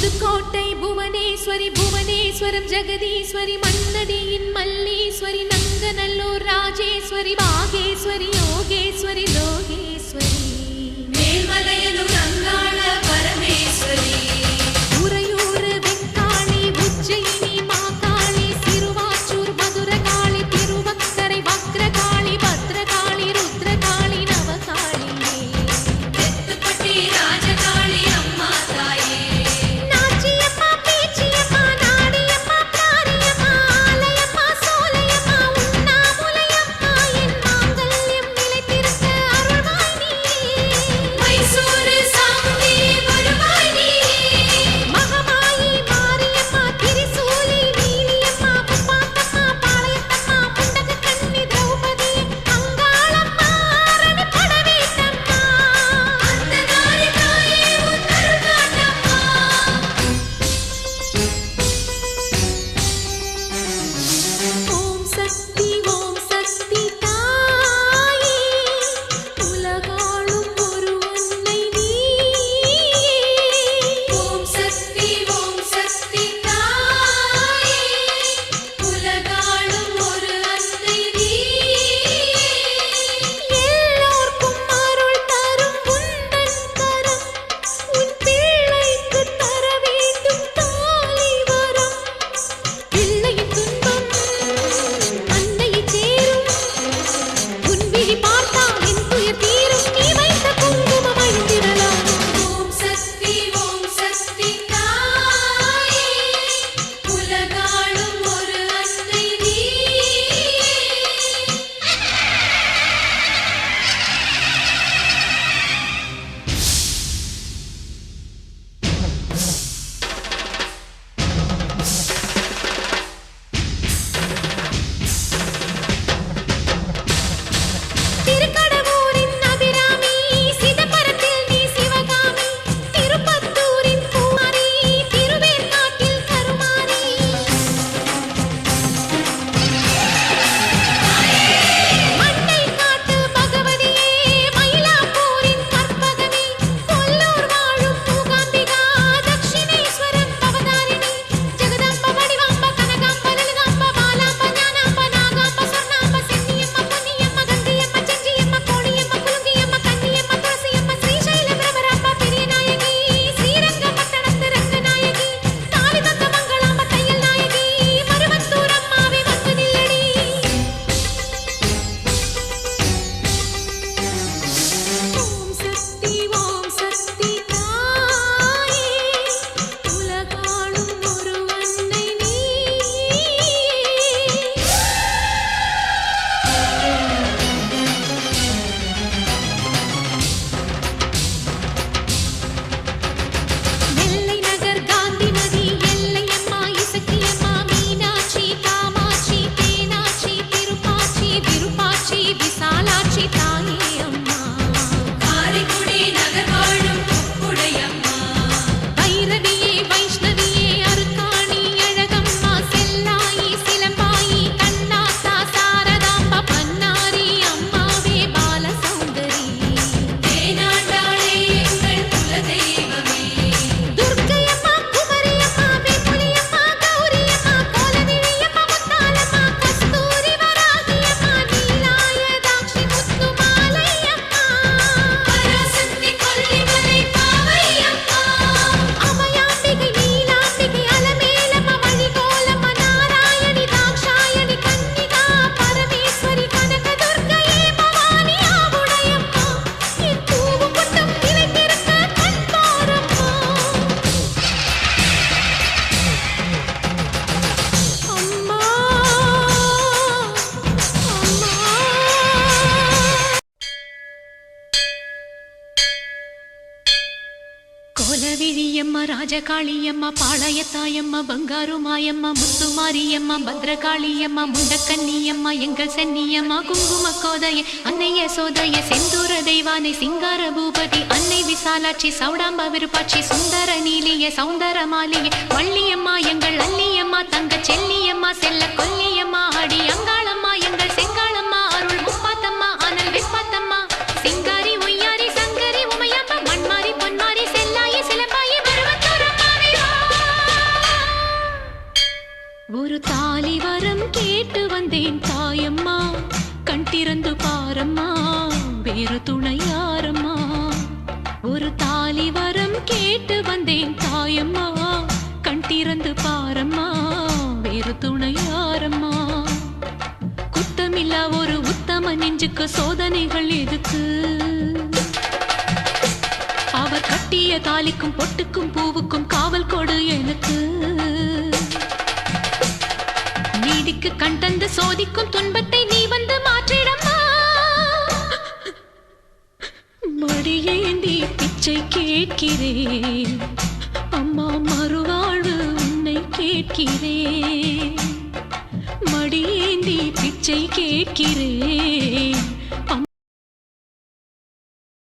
புதுக்கோட்டை புவனேஸ்வரி புவனேஸ்வரம் ஜெகதீஸ்வரி மன்னடியின் மல்லீஸ்வரி நங்கநல்லூர் ராஜேஸ்வரி பாகேஸ்வரி யோகேஸ்வரி லோகேஸ்வரி மேல்மலையனூர் அங்காள பரமேஸ்வரி உறையூர் வெக்காளி உஜ்ஜயினி மாகாளி சிறுவாச்சூர் மதுரகாளி திருவக்கரை வக்ரகாளி பத்ரகாளி ருத்ரகாளி நவகாளியே தெத்துப்பட்டி ராஜகாளி அம்மா தாயே நாச்சியம்மா பேச்சியம்மா நாடியம்மா பிராரியம்மா ஆலயம்மா சோலையம்மா உண்ணாமுலையம்மா என் மாங்கல்யம் நிலைத்திருக்க அருள்வாய் நீயே மைசூரு சாமுண்டி வருவாய் நீயே மகமாயி மாரியம்மா திரிசூலி நீலியம்மா முப்பாத்தம்மா பாளையத்தம்மா புண்டக கண்ணி திரௌபதி அங்காளம்மா அரணி படவேட்டம்மா அந்தனாரி தாயே உன் அருள்காட்டம்மா ஓம் சக்தி தாயே உலகாளும் ஒரு அன்னை நீயே ஓம் சக்தி தாயே உலகாளும் ஒரு அன்னை நீயே எல்லோர்க்கும் அருள் தரும் உந்தன் கரம் உன் பிள்ளைக்கு தர வேண்டும் தாலி வரம் பிள்ளையின் துன்பம் அன்னையை சேரும் உன் விழி பார்த்தால் என் துயர் தீரும் நீ வைத்த குங்குமம் அழிந்திடலாம் ஓம் சக்தி தாயே உலகாளும் ஒரு அன்னை நீயே திருக்கடவூரின் அபிராமி சிதம்பரத்தில் நீ சிவகாமி திருப்பத்தூரின் பூமாரி திருவேற்காட்டில் கருமாரி மண்டை காட்டு பகவதியே மயிலாப்பூரின் கற்பகமே கொல்லூர் வாழும் மூகாம்பிகா தட்சிணேஸ்வரம் அவதாரிணி ஜெகதாம்ப வடிவாம்ப கனகாம்ப லலிதாம்ப பாலாம்ப ஞானாம்ப நாகாம்ப சொர்ணாம்ப சென்னியம்மா பொன்னியம்மா கங்கையம்மா செஞ்சியம்மா கோணியம்மா குலுங்கியம்மா கன்னியம்மா துளசியம்மா ஸ்ரீசைல பிரபராம்ப பெரிய நாயகி ஸ்ரீரங்கப்பட்டணத்து ரங்கநாயகி தாலி தந்த மங்களாம்ப தையல் நாயகி மருவத்தூர் அம்மாவே வந்து நில்லடி ஓம் சக்தி தாயே உலகாளும் ஒரு அன்னை நீயே நெல்லை நகர் காந்தி நதி எல்லையம்மா இசக்கியம்மா மீனாட்சி காமாட்சி தேனாட்சி திருப்பாச்சி விருப்பாச்சி விசாலாட்சி தாயே அம்மா காரைக்குடி நகர் வாழும் உடையம்மா பைரவியே வைஷ்ணவியே அருக்காணி அழகம்மா செல்லாயி சிலம்பாயி கண்ணாத்தா சாரதாம்பா பன்னாரி அம்மாவே பால சௌந்தரி தேனாண்டாளே எங்கள் குலதெய்வமே துர்க்கையம்மா குமரியம்மா வேம்புலியம்மா கௌரியம்மா கோலவிழியம்மா முத்தாலம்மா கஸ்தூரி வராகியம்மா நீலாயதாட்சி முத்துமாலையம்மா பராசக்தி கொல்லிமலை பாவையம்மா அபயாம்பிகை நீலாம்பிகை அலமேலம்மா வழிகோலம்மா நாராயணி தாக்ஷாயணி கன்னிகா பரமேஸ்வரி கனகதுர்க்கையே பவானி ஆவுடையம்மா என் பூவும் புட்டும் நிலைத்திருக்க கண் பாரம்மா அம்மா கோலவிழியம்மா ராஜகாளியம்மா பாளையத்தாயம்மா பங்காரு மாயம்மா முத்துமாரியம்மா பத்ரகாளியம்மா முண்டக்கன்னியம்மா எங்கள் சென்னியம்மா குங்கும கோதையே அன்னை யசோதையே செந்தூர தெய்வானை சிங்கார பூபதி அன்னை விசாலாட்சி சௌடாம்பா விருப்பாட்சி சுந்தர நீலிய சௌந்தர மாலிய வள்ளியம்மா எங்கள் அல்லியம்மா தங்க செல்லியம்மா செல்ல கொல்லியம்மா அடி அங்காளம்மா எங்கள் செங்காளம்மா அருள் முப்பாத்தம்மா அனல் விப்பாத்தம்மா சிங்காரி ஒய்யாரி சங்கரி உமையம்மா மண்மாரி பொன்மாரி செல்லாயி சிலம்பாயி மருவத்தூர் அம்மாவே வா நெஞ்சுக்கு சோதனைகள் எதுக்கு அவர் கட்டிய தாலிக்கும் பொட்டுக்கும் பூவுக்கும் காவல் கொடு எனக்கு நீதிக்கு கண் தந்து சோதிக்கும் துன்பத்தை நீ வந்து மாற்றிடம்மா மடியேந்தி பிச்சை கேட்கிறேன் அம்மா மறுவாழ்வு உன்னை கேட்கிறேன் மடியேந்தி பிச்சை கேட்கிறேன்